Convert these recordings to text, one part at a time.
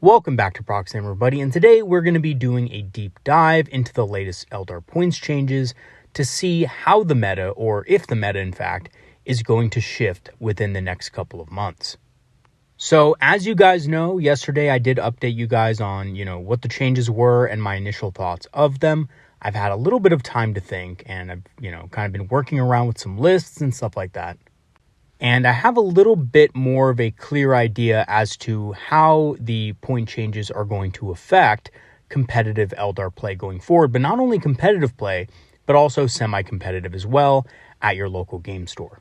Welcome back to Proxy, everybody, and today we're going to be doing a deep dive into the latest Eldar points changes to see how the meta, or if the meta in fact, is going to shift within the next couple of months. So as you guys know, yesterday I did update you guys on, what the changes were and my initial thoughts of them. I've had a little bit of time to think, and I've, kind of been working around with some lists and stuff like that. And I have a little bit more of a clear idea as to how the point changes are going to affect competitive Eldar play going forward, but not only competitive play, but also semi-competitive as well at your local game store.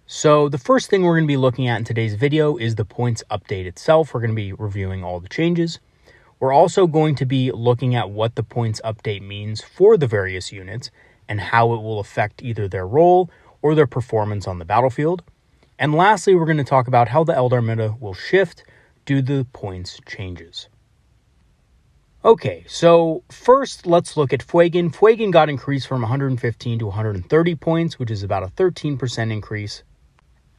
So the first thing we're going to be looking at in today's video is the points update itself. We're going to be reviewing all the changes. We're also going to be looking at what the points update means for the various units and how it will affect either their role or their performance on the battlefield. And lastly, we're going to talk about how the Eldar meta will shift due to the points changes. Okay, so first let's look at Fuegan. Fuegan got increased from 115 to 130 points, which is about a 13% increase.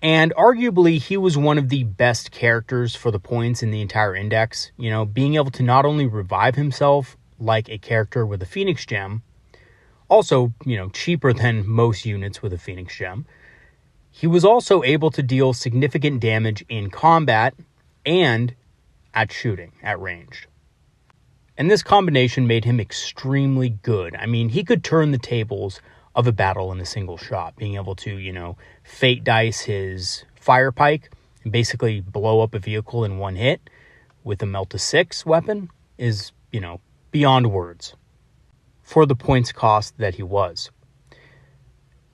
And arguably, he was one of the best characters for the points in the entire index. Being able to not only revive himself like a character with a Phoenix Gem, also, cheaper than most units with a Phoenix Gem, he was also able to deal significant damage in combat and at shooting, at range. And this combination made him extremely good. I mean, he could turn the tables of a battle in a single shot, being able to, fate dice his fire pike and basically blow up a vehicle in one hit with a melt to 6 weapon is, beyond words for the points cost that he was.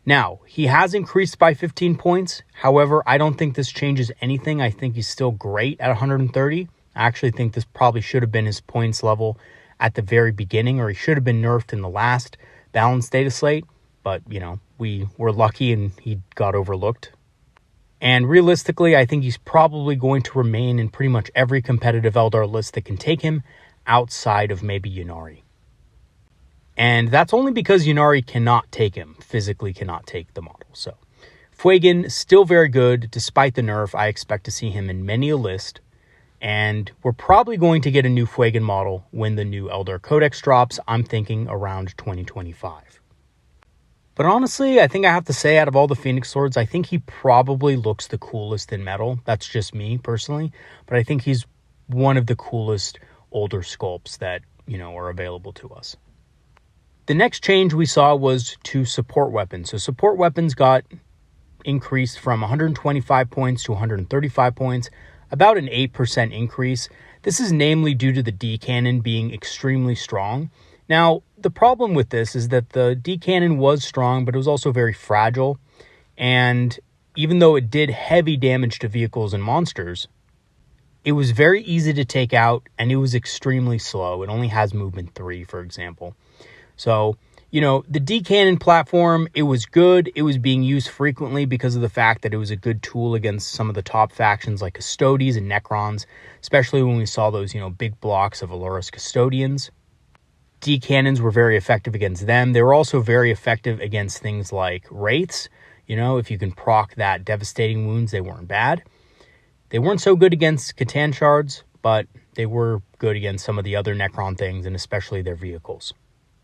Now, he has increased by 15 points. However, I don't think this changes anything. I think he's still great at 130. I actually think this probably should have been his points level at the very beginning, or he should have been nerfed in the last balanced data slate. But, we were lucky and he got overlooked. And realistically, I think he's probably going to remain in pretty much every competitive Eldar list that can take him outside of maybe Ynnari. And that's only because Ynnari cannot take him, physically cannot take the model. So Fuegan, still very good. Despite the nerf, I expect to see him in many a list. And we're probably going to get a new Fuegan model when the new Eldar Codex drops. I'm thinking around 2025. But honestly, I think I have to say, out of all the Phoenix Swords, I think he probably looks the coolest in metal. That's just me personally. But I think he's one of the coolest older sculpts that, are available to us. The next change we saw was to support weapons. So support weapons got increased from 125 points to 135 points, about an 8% increase. This is namely due to the D cannon being extremely strong. Now, the problem with this is that the D cannon was strong, but it was also very fragile. And even though it did heavy damage to vehicles and monsters, it was very easy to take out and it was extremely slow. It only has movement 3, for example. So, the D cannon platform, it was good. It was being used frequently because of the fact that it was a good tool against some of the top factions like Custodes and Necrons, especially when we saw those, big blocks of Alurus Custodians. D cannons were very effective against them. They were also very effective against things like Wraiths. If you can proc that devastating wounds, they weren't bad. They weren't so good against Catan shards, but they were good against some of the other Necron things, and especially their vehicles,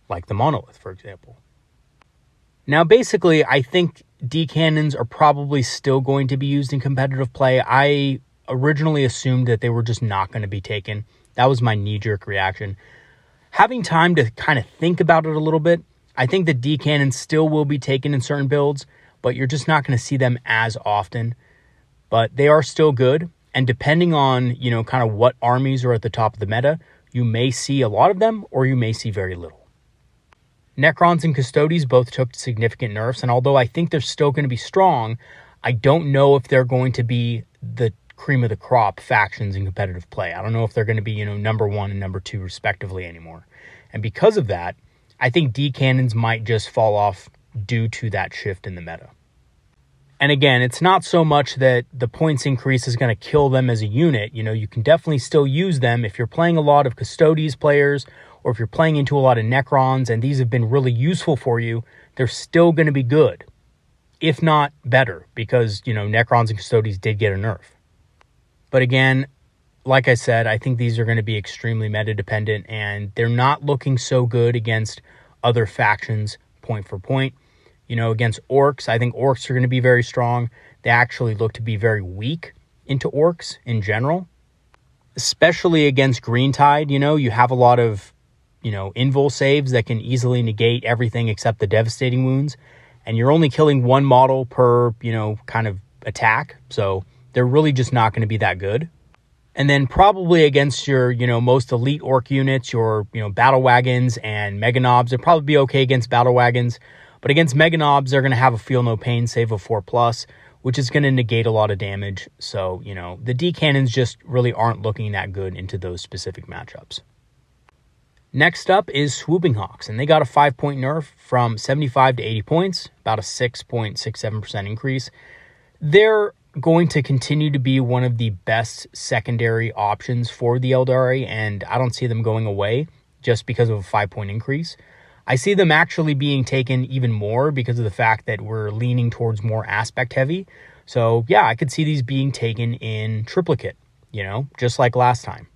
like the Monolith, for example. Now, basically, I think D cannons are probably still going to be used in competitive play. I originally assumed that they were just not going to be taken. That was my knee-jerk reaction. Having time to kind of think about it a little bit, I think the D cannons still will be taken in certain builds, but you're just not going to see them as often. But they are still good, and depending on, kind of what armies are at the top of the meta, you may see a lot of them or you may see very little. Necrons and Custodes both took significant nerfs, and although I think they're still going to be strong, I don't know if they're going to be the cream of the crop factions in competitive play. I don't know if they're going to be, number 1 and number 2 respectively anymore. And because of that, I think D cannons might just fall off due to that shift in the meta. And again, it's not so much that the points increase is going to kill them as a unit. You can definitely still use them if you're playing a lot of Custodes players, or if you're playing into a lot of Necrons and these have been really useful for you, they're still going to be good, if not better, because, Necrons and Custodes did get a nerf. But again, like I said, I think these are going to be extremely meta dependent, and they're not looking so good against other factions point for point. Against orcs, I think orcs are going to be very strong. They actually look to be very weak into orcs in general, especially against green tide. You have a lot of, invul saves that can easily negate everything except the devastating wounds, and you're only killing one model per, kind of attack. So they're really just not going to be that good. And then probably against your, most elite orc units, your, battle wagons and mega knobs, they'll probably be okay against battle wagons. But against mega knobs, they're going to have a feel no pain save of 4+, which is going to negate a lot of damage. So, the D cannons just really aren't looking that good into those specific matchups. Next up is Swooping Hawks, and they got a 5-point nerf from 75 to 80 points, about a 6.67% increase. They're going to continue to be one of the best secondary options for the Eldari, and I don't see them going away just because of a 5-point increase. I see them actually being taken even more because of the fact that we're leaning towards more aspect heavy. So yeah, I could see these being taken in triplicate, just like last time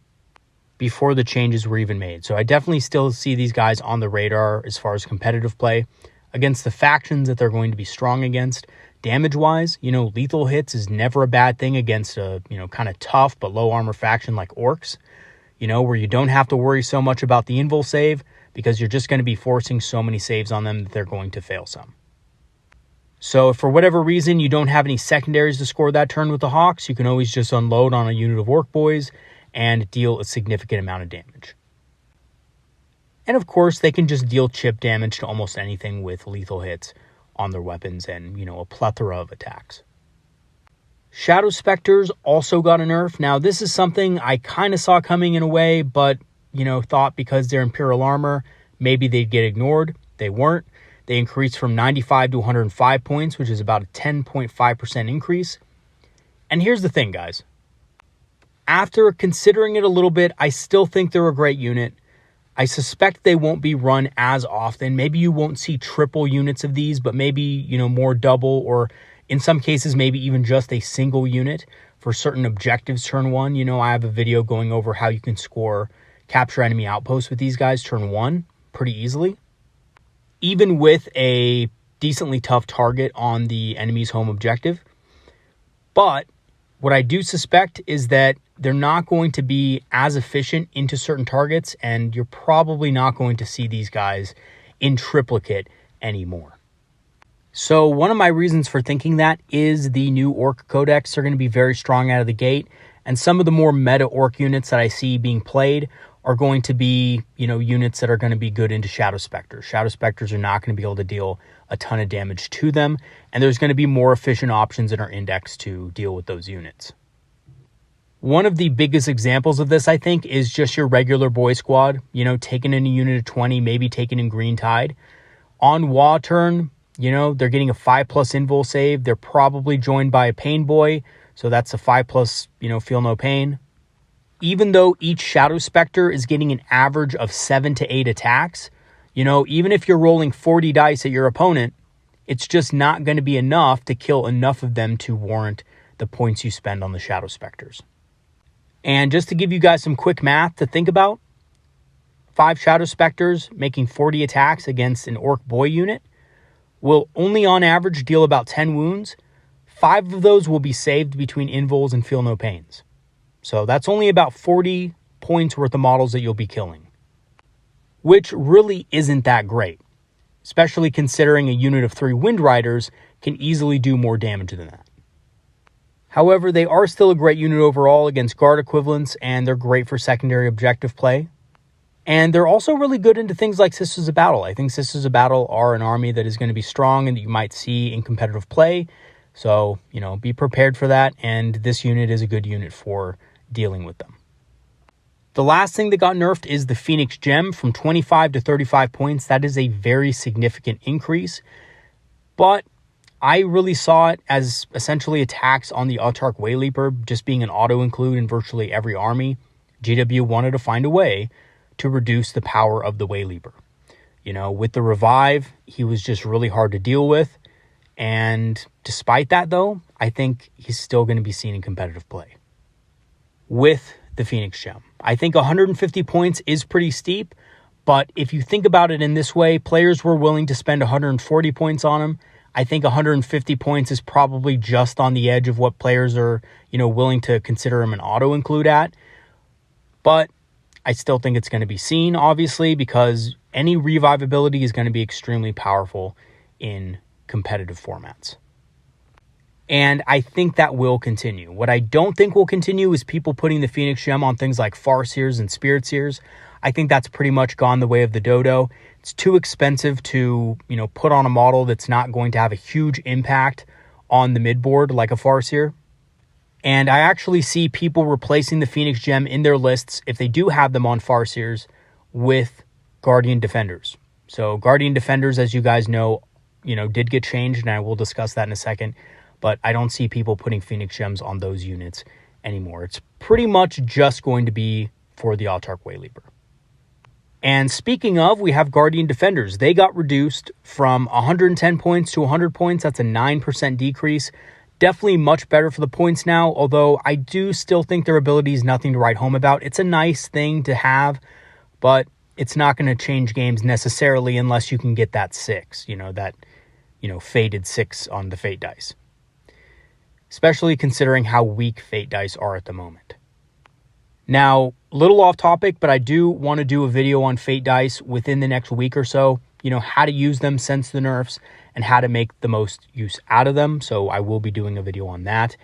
before the changes were even made. So I definitely still see these guys on the radar as far as competitive play against the factions that they're going to be strong against. Damage-wise, lethal hits is never a bad thing against a, kind of tough but low armor faction like orcs, where you don't have to worry so much about the invul save because you're just going to be forcing so many saves on them that they're going to fail some. So if for whatever reason you don't have any secondaries to score that turn with the Hawks, you can always just unload on a unit of orc boys and deal a significant amount of damage. And of course, they can just deal chip damage to almost anything with lethal hits on their weapons and, a plethora of attacks. Shadow Spectres also got a nerf. Now, this is something I kind of saw coming in a way, but, thought because they're Imperial armor, maybe they'd get ignored. They weren't. They increased from 95 to 105 points, which is about a 10.5% increase. And here's the thing, guys. After considering it a little bit, I still think they're a great unit. I suspect they won't be run as often. Maybe you won't see triple units of these, but maybe, more double, or in some cases, maybe even just a single unit for certain objectives turn 1. I have a video going over how you can score capture enemy outposts with these guys turn 1 pretty easily, even with a decently tough target on the enemy's home objective. But what I do suspect is that they're not going to be as efficient into certain targets, and you're probably not going to see these guys in triplicate anymore. So one of my reasons for thinking that is the new Orc Codex are going to be very strong out of the gate, and some of the more meta Orc units that I see being played are going to be, units that are going to be good into Shadow Spectres. Shadow Spectres are not going to be able to deal a ton of damage to them, and there's going to be more efficient options in our index to deal with those units. One of the biggest examples of this, I think, is just your regular boy squad, taken in a unit of 20, maybe taken in green tide. On Wa turn, they're getting a 5+ invul save. They're probably joined by a pain boy, so that's a 5+, feel no pain. Even though each Shadow Spectre is getting an average of 7 to 8 attacks, even if you're rolling 40 dice at your opponent, it's just not going to be enough to kill enough of them to warrant the points you spend on the Shadow Spectres. And just to give you guys some quick math to think about, 5 Shadow Spectres making 40 attacks against an Orc boy unit will only on average deal about 10 wounds. 5 of those will be saved between invuls and feel no pains. So that's only about 40 points worth of models that you'll be killing, which really isn't that great, especially considering a unit of 3 Wind Riders can easily do more damage than that. However, they are still a great unit overall against guard equivalents, and they're great for secondary objective play. And they're also really good into things like Sisters of Battle. I think Sisters of Battle are an army that is going to be strong and that you might see in competitive play. So, be prepared for that, and this unit is a good unit for dealing with them. The last thing that got nerfed is the Phoenix Gem from 25 to 35 points. That is a very significant increase, but I really saw it as essentially attacks on the Autarch Wayleaper just being an auto-include in virtually every army. GW wanted to find a way to reduce the power of the Wayleaper. With the revive, he was just really hard to deal with, and despite that though, I think he's still going to be seen in competitive play. With the Phoenix Gem. I think 150 points is pretty steep, but if you think about it in this way, players were willing to spend 140 points on him. I think 150 points is probably just on the edge of what players are, willing to consider him an auto-include at. But I still think it's going to be seen, obviously, because any revivability is going to be extremely powerful in competitive formats. And I think that will continue. What I don't think will continue is people putting the Phoenix Gem on things like Farseers and Spirit Seers. I think that's pretty much gone the way of the dodo. It's too expensive to, put on a model that's not going to have a huge impact on the midboard like a Farseer. And I actually see people replacing the Phoenix Gem in their lists, if they do have them on Farseers, with Guardian Defenders. So Guardian Defenders, as you guys know, did get changed, and I will discuss that in a second. But I don't see people putting Phoenix Gems on those units anymore. It's pretty much just going to be for the Autarch Wayleaper. And speaking of, we have Guardian Defenders. They got reduced from 110 points to 100 points. That's a 9% decrease. Definitely much better for the points now, although I do still think their ability is nothing to write home about. It's a nice thing to have, but it's not going to change games necessarily unless you can get that 6, fated 6 on the Fate dice. Especially considering how weak Fate dice are at the moment. Now, a little off topic, but I do want to do a video on Fate dice within the next week or so, how to use them since the nerfs and how to make the most use out of them. So I will be doing a video on that.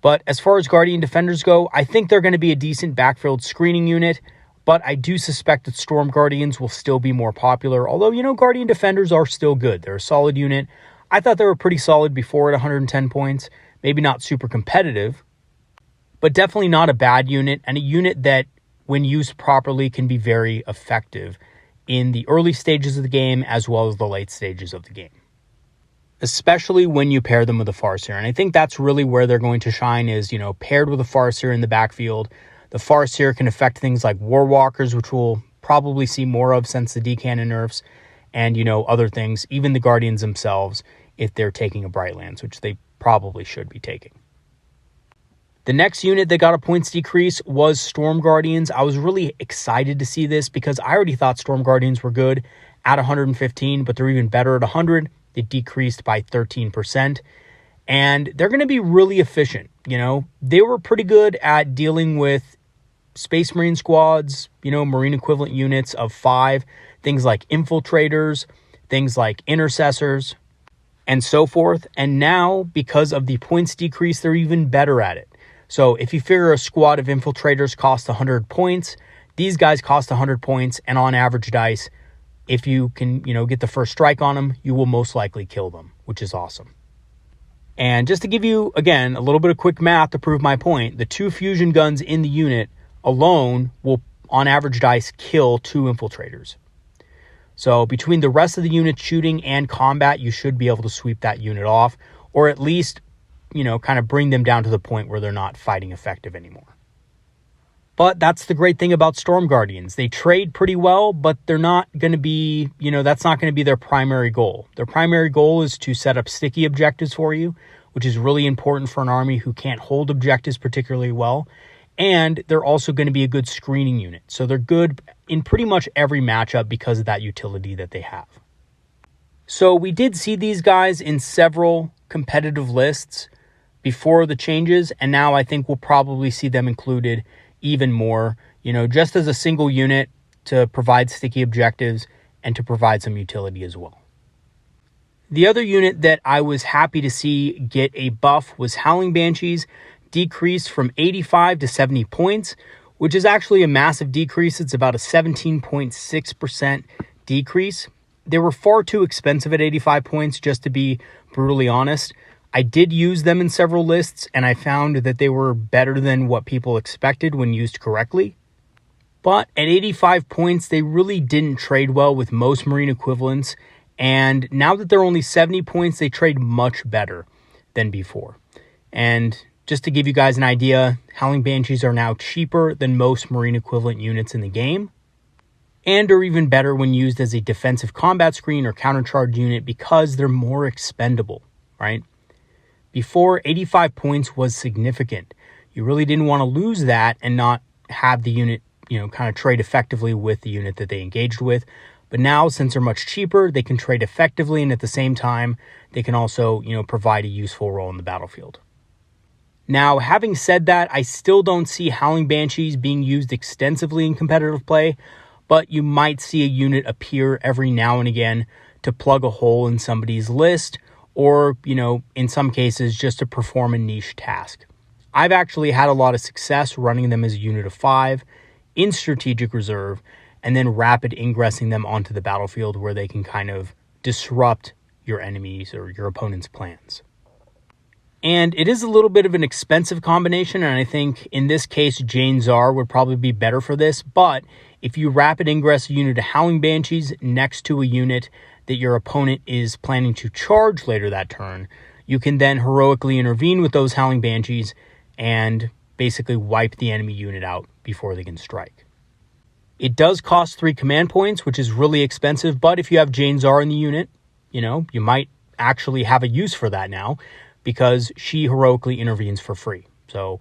But as far as Guardian Defenders go, I think they're going to be a decent backfield screening unit, but I do suspect that Storm Guardians will still be more popular. Although, Guardian Defenders are still good. They're a solid unit. I thought they were pretty solid before at 110 points. Maybe not super competitive, but definitely not a bad unit, and a unit that, when used properly, can be very effective in the early stages of the game as well as the late stages of the game, especially when you pair them with a Farseer. And I think that's really where they're going to shine is, paired with a Farseer in the backfield. The Farseer can affect things like Warwalkers, which we'll probably see more of since the D-Cannon nerfs, and, other things, even the Guardians themselves, if they're taking a Brightlands, which they probably should be taking. The next unit that got a points decrease was Storm Guardians. I was really excited to see this because I already thought Storm Guardians were good at 115, but they're even better at 100. It decreased by 13. And they're going to be really efficient. They were pretty good at dealing with Space Marine squads, Marine equivalent units of 5, things like infiltrators, things like intercessors, and so forth. And now, because of the points decrease, they're even better at it. So if you figure a squad of infiltrators costs 100 points, these guys cost 100 points, and on average dice, if you can, get the first strike on them, you will most likely kill them, which is awesome. And just to give you, again, a little bit of quick math to prove my point, the 2 fusion guns in the unit alone will, on average dice, kill 2 infiltrators. So between the rest of the unit shooting and combat, you should be able to sweep that unit off, or at least, kind of bring them down to the point where they're not fighting effective anymore. But that's the great thing about Storm Guardians. They trade pretty well, but they're not going to be, that's not going to be their primary goal. Their primary goal is to set up sticky objectives for you, which is really important for an army who can't hold objectives particularly well. And they're also going to be a good screening unit. So they're good in pretty much every matchup because of that utility that they have. So we did see these guys in several competitive lists before the changes, and now I think we'll probably see them included even more, just as a single unit to provide sticky objectives and to provide some utility as well. The other unit that I was happy to see get a buff was Howling Banshees, decreased from 85 to 70 points, which is actually a massive decrease. It's about a 17.6% decrease. They were far too expensive at 85 points, just to be brutally honest. I did use them in several lists, and I found that they were better than what people expected when used correctly. But at 85 points, they really didn't trade well with most Marine equivalents, and now that they're only 70 points, they trade much better than before. And just to give you guys an idea, Howling Banshees are now cheaper than most Marine equivalent units in the game, and are even better when used as a defensive combat screen or countercharge unit because they're more expendable, right? Before, 85 points was significant. You really didn't want to lose that and not, have the unit, kind of trade effectively with the unit that they engaged with. But now, since they're much cheaper, they can trade effectively, and at the same time, they can also, provide a useful role in the battlefield. Now, having said that, I still don't see Howling Banshees being used extensively in competitive play, but you might see a unit appear every now and again to plug a hole in somebody's list, or, in some cases, just to perform a niche task. I've actually had a lot of success running them as a unit of 5 in strategic reserve, and then rapid ingressing them onto the battlefield where they can kind of disrupt your enemies or your opponent's plans. And it is a little bit of an expensive combination, and I think in this case, Jane Czar would probably be better for this, but if you rapid ingress a unit of Howling Banshees next to a unit that your opponent is planning to charge later that turn, you can then heroically intervene with those Howling Banshees and basically wipe the enemy unit out before they can strike. It does cost 3 command points, which is really expensive, but if you have Jane Czar in the unit, you might actually have a use for that now because she heroically intervenes for free. So,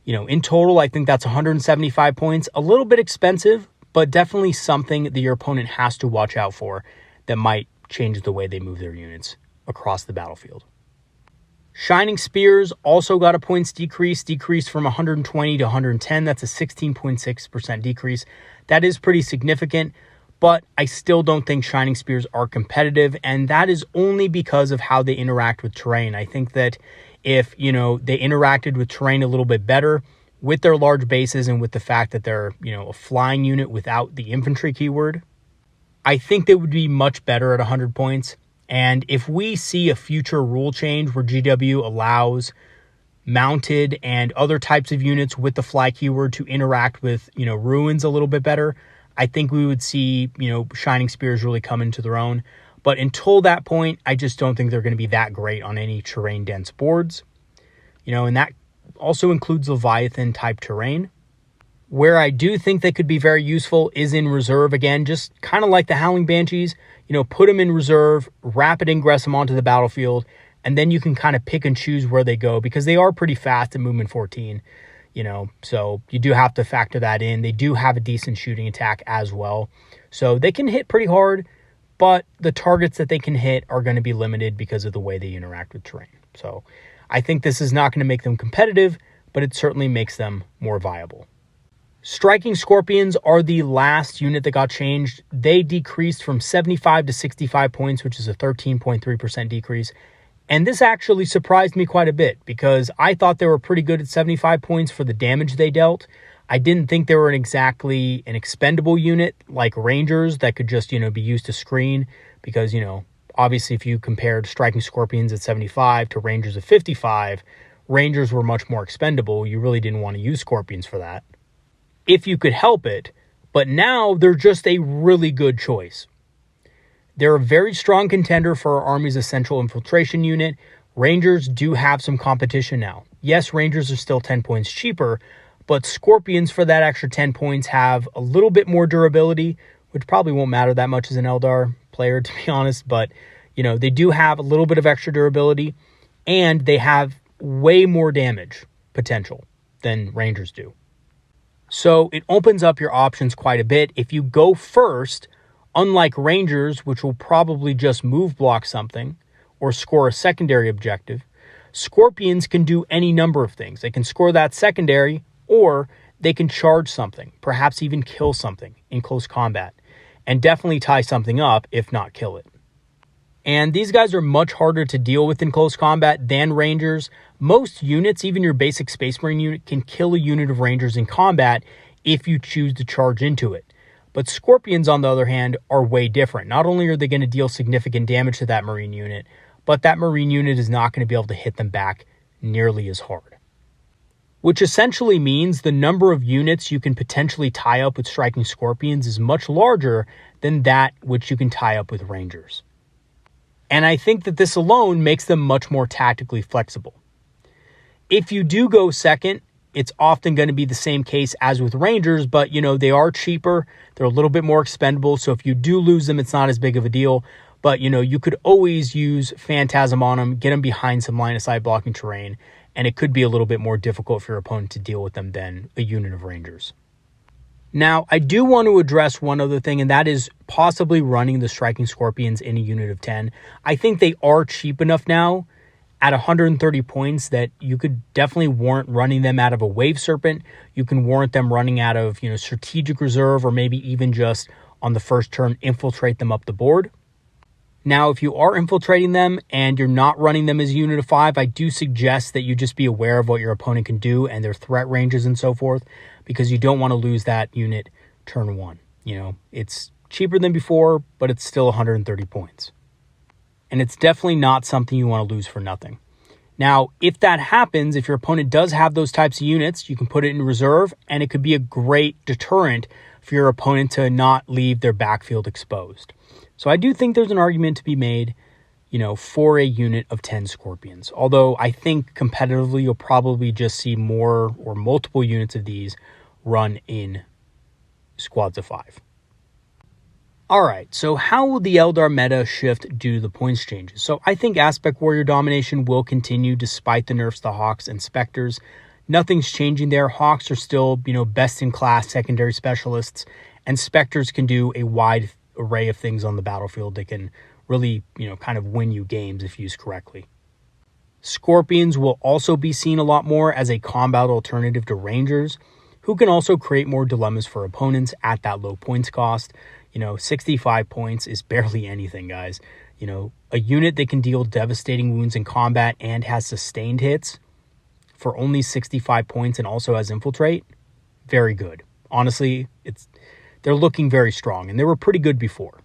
in total, I think that's 175 points. A little bit expensive, but definitely something that your opponent has to watch out for that might change the way they move their units across the battlefield. Shining Spears also got a points decreased from 120 to 110. That's a 16.6% decrease. That is pretty significant, but I still don't think Shining Spears are competitive, and that is only because of how they interact with terrain. I think that if, they interacted with terrain a little bit better with their large bases and with the fact that they're, a flying unit without the infantry keyword, I think they would be much better at 100 points. And if we see a future rule change where GW allows mounted and other types of units with the fly keyword to interact with, ruins a little bit better, I think we would see, Shining Spears really come into their own. But until that point, I just don't think they're going to be that great on any terrain dense boards. And that also includes Leviathan type terrain. Where I do think they could be very useful is in reserve. Again, just kind of like the Howling Banshees, put them in reserve, rapid ingress them onto the battlefield, and then you can kind of pick and choose where they go because they are pretty fast at movement 14, so you do have to factor that in. They do have a decent shooting attack as well. So they can hit pretty hard, but the targets that they can hit are going to be limited because of the way they interact with terrain. So I think this is not going to make them competitive, but it certainly makes them more viable. Striking Scorpions are the last unit that got changed. They decreased from 75 to 65 points, which is a 13.3% decrease. And this actually surprised me quite a bit because I thought they were pretty good at 75 points for the damage they dealt. I didn't think they were exactly an expendable unit like Rangers that could just, be used to screen because, obviously if you compared Striking Scorpions at 75 to Rangers at 55, Rangers were much more expendable. You really didn't want to use Scorpions for that if you could help it, but now they're just a really good choice. They're a very strong contender for our Army's Essential Infiltration unit. Rangers do have some competition now. Yes, Rangers are still 10 points cheaper, but Scorpions for that extra 10 points have a little bit more durability, which probably won't matter that much as an Eldar player, to be honest, but, they do have a little bit of extra durability, and they have way more damage potential than Rangers do. So it opens up your options quite a bit. If you go first, unlike Rangers, which will probably just move block something or score a secondary objective, Scorpions can do any number of things. They can score that secondary, or they can charge something, perhaps even kill something in close combat, and definitely tie something up, if not kill it. And these guys are much harder to deal with in close combat than Rangers. Most units, even your basic Space Marine unit, can kill a unit of Rangers in combat if you choose to charge into it. But Scorpions, on the other hand, are way different. Not only are they going to deal significant damage to that Marine unit, but that Marine unit is not going to be able to hit them back nearly as hard. Which essentially means the number of units you can potentially tie up with Striking Scorpions is much larger than that which you can tie up with Rangers. And I think that this alone makes them much more tactically flexible. If you do go second, it's often going to be the same case as with Rangers, but, they are cheaper. They're a little bit more expendable. So if you do lose them, it's not as big of a deal. But, you could always use Phantasm on them, get them behind some line of sight blocking terrain, and it could be a little bit more difficult for your opponent to deal with them than a unit of Rangers. Now, I do want to address one other thing, and that is possibly running the Striking Scorpions in a unit of 10. I think they are cheap enough now at 130 points that you could definitely warrant running them out of a Wave Serpent. You can warrant them running out of, Strategic Reserve, or maybe even just on the first turn, infiltrate them up the board. Now, if you are infiltrating them and you're not running them as a unit of 5, I do suggest that you just be aware of what your opponent can do and their threat ranges and so forth, because you don't want to lose that unit turn 1. It's cheaper than before, but it's still 130 points. And it's definitely not something you want to lose for nothing. Now, if that happens, if your opponent does have those types of units, you can put it in reserve, and it could be a great deterrent for your opponent to not leave their backfield exposed. So I do think there's an argument to be made, for a unit of 10 Scorpions. Although I think competitively, you'll probably just see more or multiple units of these run in squads of 5. All right, so how will the Eldar meta shift due to the points changes? So I think Aspect Warrior domination will continue despite the nerfs to Hawks and Spectres. Nothing's changing there. Hawks are still, best-in-class secondary specialists, and Spectres can do a wide array of things on the battlefield. They can really, kind of win you games if used correctly. Scorpions will also be seen a lot more as a combat alternative to Rangers, who can also create more dilemmas for opponents at that low points cost. 65 points is barely anything, guys. A unit that can deal devastating wounds in combat and has sustained hits for only 65 points and also has infiltrate, very good. Honestly, they're looking very strong, and they were pretty good before.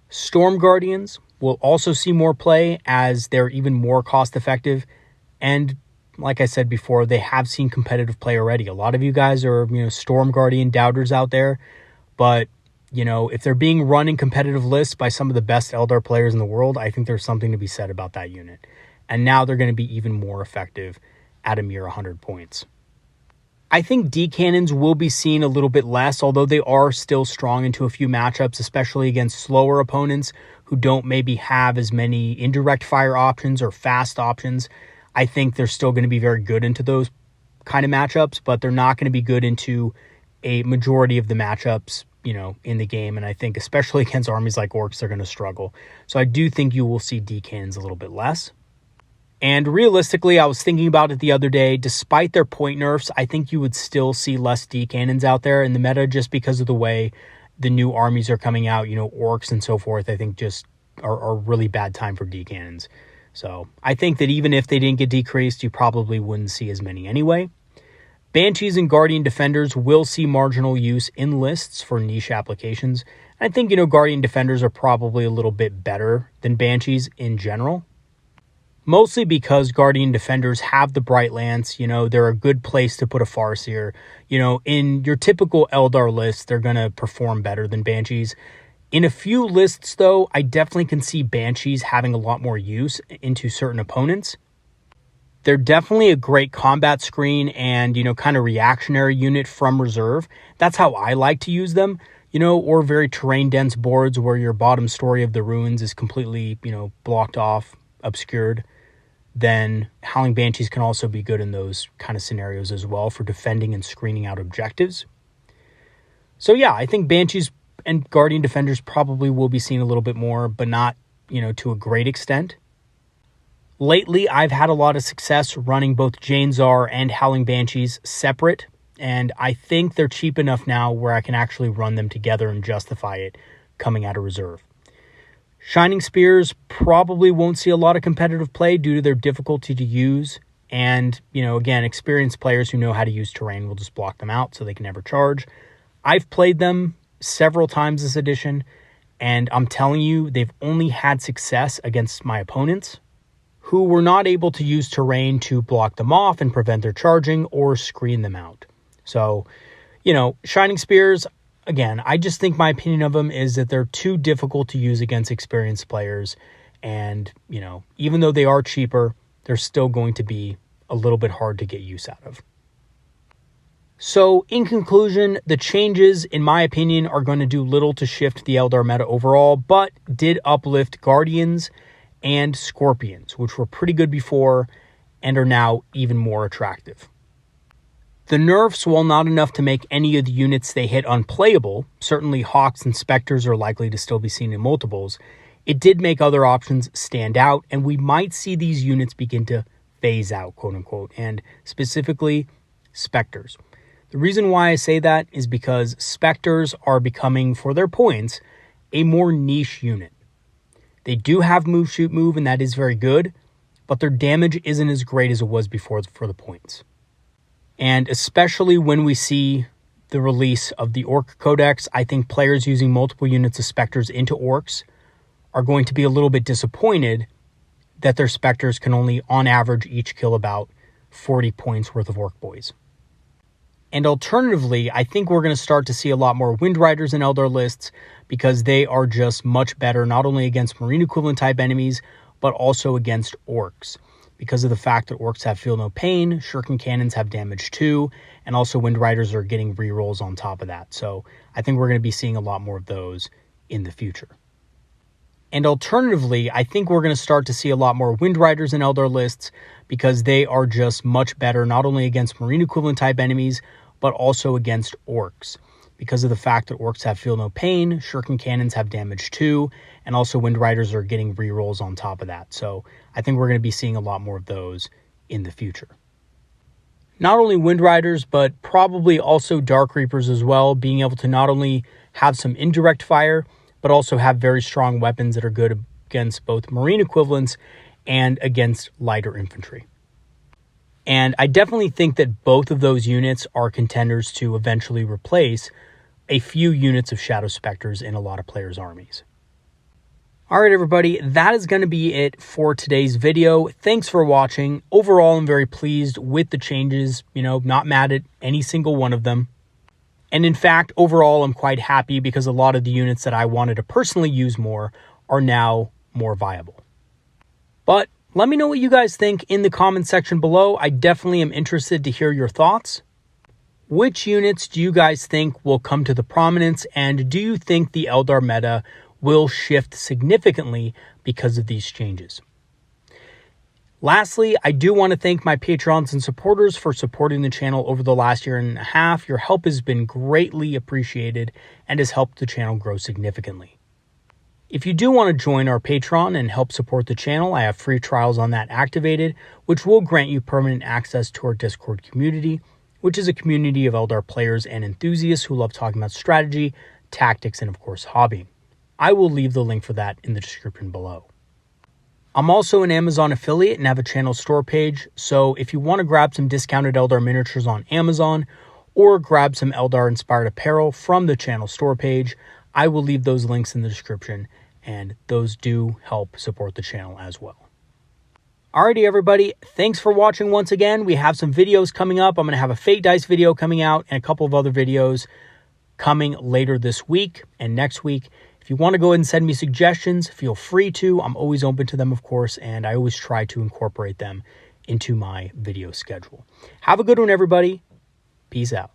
Storm Guardians will also see more play as they're even more cost effective, and like I said before, they have seen competitive play already. A lot of you guys are, Storm Guardian doubters out there, but if they're being run in competitive lists by some of the best Eldar players in the world, I think there's something to be said about that unit. And now they're going to be even more effective at a mere 100 points. I think D-Cannons will be seen a little bit less, although they are still strong into a few matchups, especially against slower opponents who don't maybe have as many indirect fire options or fast options. I think they're still going to be very good into those kind of matchups, but they're not going to be good into a majority of the matchups, in the game. And I think especially against armies like Orcs, they're going to struggle. So I do think you will see D-Cannons a little bit less. And realistically, I was thinking about it the other day, despite their point nerfs, I think you would still see less D-Cannons out there in the meta just because of the way the new armies are coming out, Orcs and so forth. I think just are a really bad time for D-Cannons. So I think that even if they didn't get decreased, you probably wouldn't see as many anyway. Banshees and Guardian Defenders will see marginal use in lists for niche applications. I think, Guardian Defenders are probably a little bit better than Banshees in general. Mostly because Guardian Defenders have the Bright Lance, they're a good place to put a Farseer. In your typical Eldar list, they're going to perform better than Banshees. In a few lists, though, I definitely can see Banshees having a lot more use into certain opponents. They're definitely a great combat screen and, kind of reactionary unit from reserve. That's how I like to use them, or very terrain-dense boards where your bottom story of the ruins is completely, blocked off, obscured. Then Howling Banshees can also be good in those kind of scenarios as well for defending and screening out objectives. So yeah, I think Banshees and Guardian Defenders probably will be seen a little bit more, but not, to a great extent. Lately, I've had a lot of success running both Jane Czar and Howling Banshees separate, and I think they're cheap enough now where I can actually run them together and justify it coming out of reserve. Shining Spears probably won't see a lot of competitive play due to their difficulty to use, and, again, experienced players who know how to use terrain will just block them out so they can never charge. I've played them several times this edition, and I'm telling you, they've only had success against my opponents, who were not able to use terrain to block them off and prevent their charging or screen them out. So, Shining Spears, again, I just think my opinion of them is that they're too difficult to use against experienced players. And, even though they are cheaper, they're still going to be a little bit hard to get use out of. So, in conclusion, the changes, in my opinion, are going to do little to shift the Eldar meta overall, but did uplift Guardians and Scorpions, which were pretty good before and are now even more attractive. The nerfs, while not enough to make any of the units they hit unplayable, certainly Hawks and Spectres are likely to still be seen in multiples, it did make other options stand out, and we might see these units begin to phase out, quote unquote, and specifically Spectres. The reason why I say that is because Spectres are becoming, for their points, a more niche unit. They do have move, shoot, move, and that is very good, but their damage isn't as great as it was before for the points. And especially when we see the release of the Orc Codex, I think players using multiple units of Spectres into Orcs are going to be a little bit disappointed that their Spectres can only, on average, each kill about 40 points worth of Orc Boys. And alternatively, I think we're going to start to see a lot more Wind Riders in Eldar lists because they are just much better, not only against Marine equivalent type enemies, but also against Orcs. Because of the fact that Orcs have Feel No Pain, Shuriken Cannons have damage too, and also Wind Riders are getting rerolls on top of that. So I think we're going to be seeing a lot more of those in the future. And alternatively, I think we're going to start to see a lot more Wind Riders in Eldar lists because they are just much better, not only against Marine equivalent type enemies, but also against Orcs. Because of the fact that Orcs have Feel No Pain, Shuriken Cannons have damage too, and also Wind Riders are getting rerolls on top of that. So I think we're going to be seeing a lot more of those in the future. Not only Wind Riders, but probably also Dark Reapers as well, being able to not only have some indirect fire, but also have very strong weapons that are good against both Marine equivalents and against lighter infantry. And I definitely think that both of those units are contenders to eventually replace a few units of Shadow Spectres in a lot of players' armies. All right, everybody, that is going to be it for today's video. Thanks for watching. Overall, I'm very pleased with the changes, not mad at any single one of them. And in fact, overall, I'm quite happy because a lot of the units that I wanted to personally use more are now more viable. But let me know what you guys think in the comment section below. I definitely am interested to hear your thoughts. Which units do you guys think will come to the prominence, and do you think the Eldar meta will shift significantly because of these changes? Lastly, I do want to thank my patrons and supporters for supporting the channel over the last year and a half. Your help has been greatly appreciated and has helped the channel grow significantly. If you do want to join our Patreon and help support the channel, I have free trials on that activated, which will grant you permanent access to our Discord community, which is a community of Eldar players and enthusiasts who love talking about strategy, tactics, and of course, hobbying. I will leave the link for that in the description below. I'm also an Amazon affiliate and have a channel store page, so if you want to grab some discounted Eldar miniatures on Amazon or grab some Eldar-inspired apparel from the channel store page, I will leave those links in the description, and those do help support the channel as well. Alrighty, everybody, thanks for watching once again. We have some videos coming up. I'm going to have a Fate Dice video coming out and a couple of other videos coming later this week and next week. If you want to go ahead and send me suggestions, feel free to. I'm always open to them, of course, and I always try to incorporate them into my video schedule. Have a good one, everybody. Peace out.